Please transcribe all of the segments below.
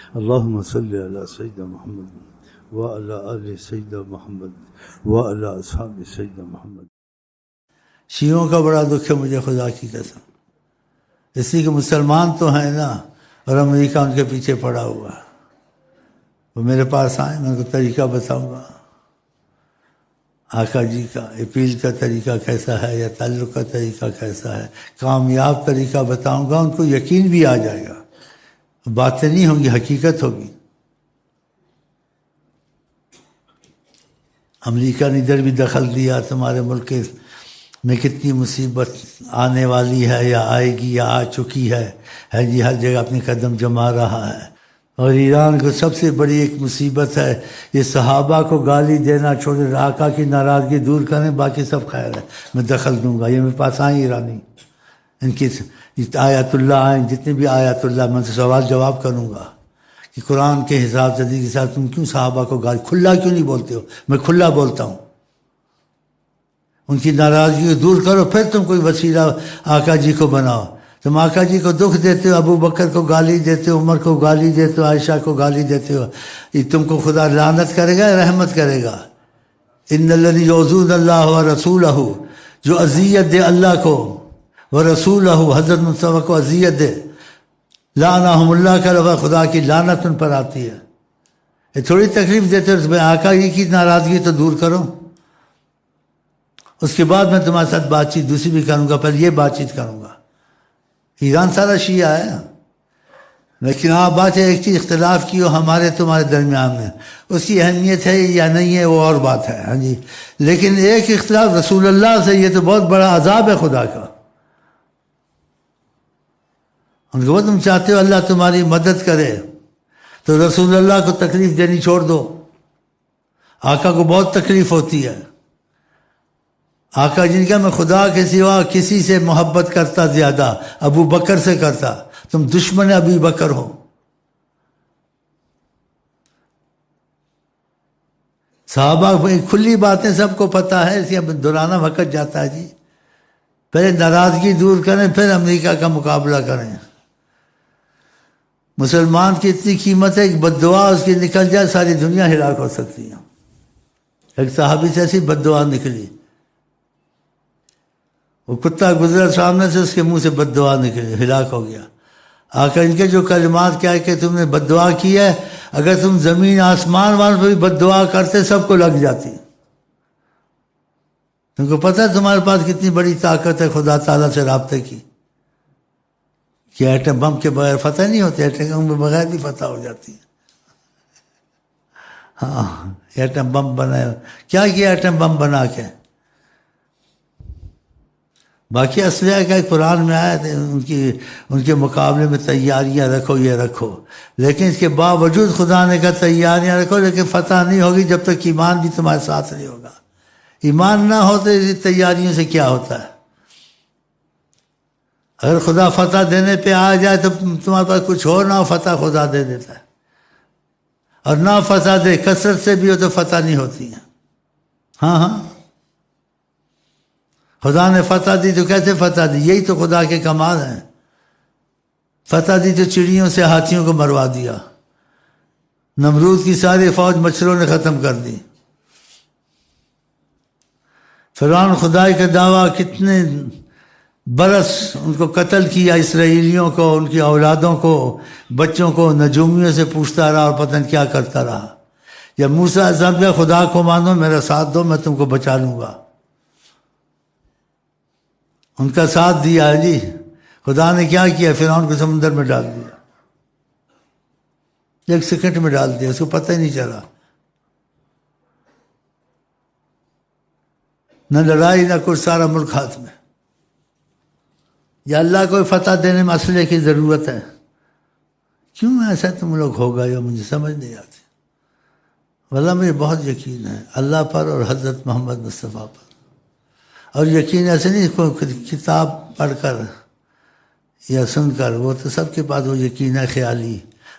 اللهم صل على سيدنا محمد وعلى آل سيدنا محمد وعلى أصحاب سيدنا محمد۔ شیعوں کا بڑا دکھ ہے مجھے خدا کی قسم، اس لیے کہ مسلمان تو ہیں نا، اور امریکہ ان کے پیچھے پڑا ہوا ہے۔ وہ میرے پاس آئے، میں ان کو طریقہ بتاؤں گا آقا جی کا اپیل کا طریقہ کیسا ہے، یا تعلق کا طریقہ کیسا ہے، کامیاب طریقہ بتاؤں گا، ان کو یقین بھی آ جائے گا، باتیں نہیں ہوں گی، حقیقت ہوگی۔ امریکہ نے ادھر بھی دخل دیا، تمہارے ملک میں کتنی مصیبت آنے والی ہے یا آئے گی یا آ چکی ہے جی، ہر جگہ اپنے قدم جما رہا ہے۔ اور ایران کو سب سے بڑی ایک مصیبت ہے، یہ صحابہ کو گالی دینا چھوڑے، آقا کی ناراضگی دور کریں، باقی سب خیر ہے، میں دخل دوں گا۔ یہ میرے پاس آئیں ایرانی، ان کی آیات اللہ آئیں، جتنے بھی آیات اللہ، میں تو سوال جواب کروں گا کہ قرآن کے حساب سے حدیث کے حساب تم کیوں صحابہ کو گالی کھلا کیوں نہیں بولتے ہو؟ میں کھلا بولتا ہوں۔ ان کی ناراضگی کو دور کرو، پھر تم کوئی وسیلہ آقا جی کو بناؤ۔ تم آقا جی کو دکھ دیتے ہو، ابو بکر کو گالی دیتے ہو، عمر کو گالی دیتے ہو، عائشہ کو گالی دیتے ہو، یہ تم کو خدا لعنت کرے گا یا رحمت کرے گا؟ ان الذین یؤذون اللہ ورسولہ، جو اذیت دے اللہ کو ورسولہ، حضرت مصطفیٰ کو اذیت دے، لعنہم اللہ کا لفظ، خدا کی لعنت ان پر آتی ہے۔ یہ تھوڑی تکلیف دیتے ہو، تمہیں آقا جی کی ناراضگی تو دور کرو، اس کے بعد میں تمہارے ساتھ بات چیت دوسری بھی کروں گا، پہلے یہ بات چیت کروں گا۔ ایران سارا شیعہ ہے، لیکن آپ بات ہے ایک چیز اختلاف کی ہو ہمارے تمہارے درمیان میں، اس کی اہمیت ہے یا نہیں ہے وہ اور بات ہے، ہاں جی، لیکن ایک اختلاف رسول اللہ سے، یہ تو بہت بڑا عذاب ہے خدا کا۔ ان کو تم چاہتے ہو اللہ تمہاری مدد کرے تو رسول اللہ کو تکلیف دینی چھوڑ دو۔ آقا کو بہت تکلیف ہوتی ہے، آقا جن کا میں خدا کے سوا کسی سے محبت کرتا زیادہ، ابو بکر سے کرتا، تم دشمن ابو بکر ہو۔ صحابہ کھلی باتیں سب کو پتہ ہے، اس لیے دہرانا وقت جاتا ہے جی۔ پہلے ناراضگی دور کریں، پھر امریکہ کا مقابلہ کریں۔ مسلمان کی اتنی قیمت ہے کہ بد دعا اس کی نکل جائے ساری دنیا ہلاک ہو سکتی ہے۔ ایک صحابی سے ایسی بد دعا نکلی، وہ کتا گزرا سامنے سے، اس کے منہ سے بد دعا نکلی، ہلاک ہو گیا۔ آقا ان کے جو کلمات کیا ہے کہ تم نے بد دعا کی ہے، اگر تم زمین آسمان والوں پہ بھی بد دعا کرتے سب کو لگ جاتی۔ تم کو پتہ ہے تمہارے پاس کتنی بڑی طاقت ہے خدا تعالیٰ سے رابطے کی، کہ ایٹم بم کے بغیر فتح نہیں ہوتے، ایٹم بم کے بغیر بھی فتح ہو جاتی ہے۔ ہاں، ایٹم بم بنا، کیا کیا ایٹم بم بنا کے؟ باقی اسلحہ کا قرآن میں آیا تھا، ان کے مقابلے میں تیاریاں رکھو، یہ رکھو، لیکن اس کے باوجود خدا نے کہا تیاریاں رکھو، لیکن فتح نہیں ہوگی جب تک ایمان بھی تمہارے ساتھ نہیں ہوگا۔ ایمان نہ ہو تو اس تیاریوں سے کیا ہوتا ہے؟ اگر خدا فتح دینے پہ آ جائے تو تمہارے پاس کچھ ہو نہ ہو، فتح خدا دے دیتا ہے، اور نہ فتح دے کثرت سے بھی ہو تو فتح نہیں ہوتی ہے۔ ہاں ہاں، خدا نے فتح دی تو کیسے فتح دی؟ یہی تو خدا کے کمال ہیں۔ فتح دی تو چڑیوں سے ہاتھیوں کو مروا دیا، نمرود کی ساری فوج مچھروں نے ختم کر دی، فرعون خدائی کا دعویٰ کتنے برس ان کو قتل کیا، اسرائیلیوں کو، ان کی اولادوں کو، بچوں کو نجومیوں سے پوچھتا رہا اور پتہ نہیں کیا کرتا رہا۔ جب موسیٰ علیہ السلام کہ خدا کو مانو، میرا ساتھ دو، میں تم کو بچا لوں گا، ان کا ساتھ دیا ہے جی۔ خدا نے کیا کیا؟ فرعون کو سمندر میں ڈال دیا، ایک سیکنڈ میں ڈال دیا، اس کو پتہ ہی نہیں چلا، نہ لڑائی نہ کچھ، سارا ملک ہاتھ میں۔ یا اللہ کو فتح دینے میں اسلحے کی ضرورت ہے؟ کیوں ایسا تم لوگ ہو گئے ہو؟ مجھے سمجھ نہیں آتی۔ واللہ مجھے بہت یقین ہے اللہ پر اور حضرت محمد مصطفیٰ پر، اور یقین ایسے نہیں کوئی کتاب پڑھ کر یا سن کر، وہ تو سب کے پاس وہ یقین ہے خیالی،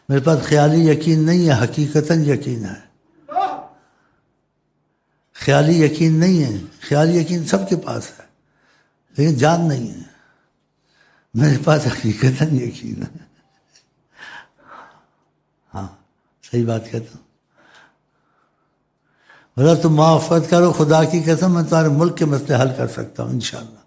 میرے پاس خیالی یقین نہیں ہے، حقیقتاً یقین ہے۔ خیالی یقین نہیں ہے، خیالی یقین سب کے پاس ہے لیکن جان نہیں ہے، میرے پاس حقیقتاً یقین ہے۔ ہاں صحیح بات کہتا ہوں، بولا تم معافت کرو، خدا کی قسم میں تمہارے ملک کے مسئلے حل کر سکتا ہوں انشاءاللہ.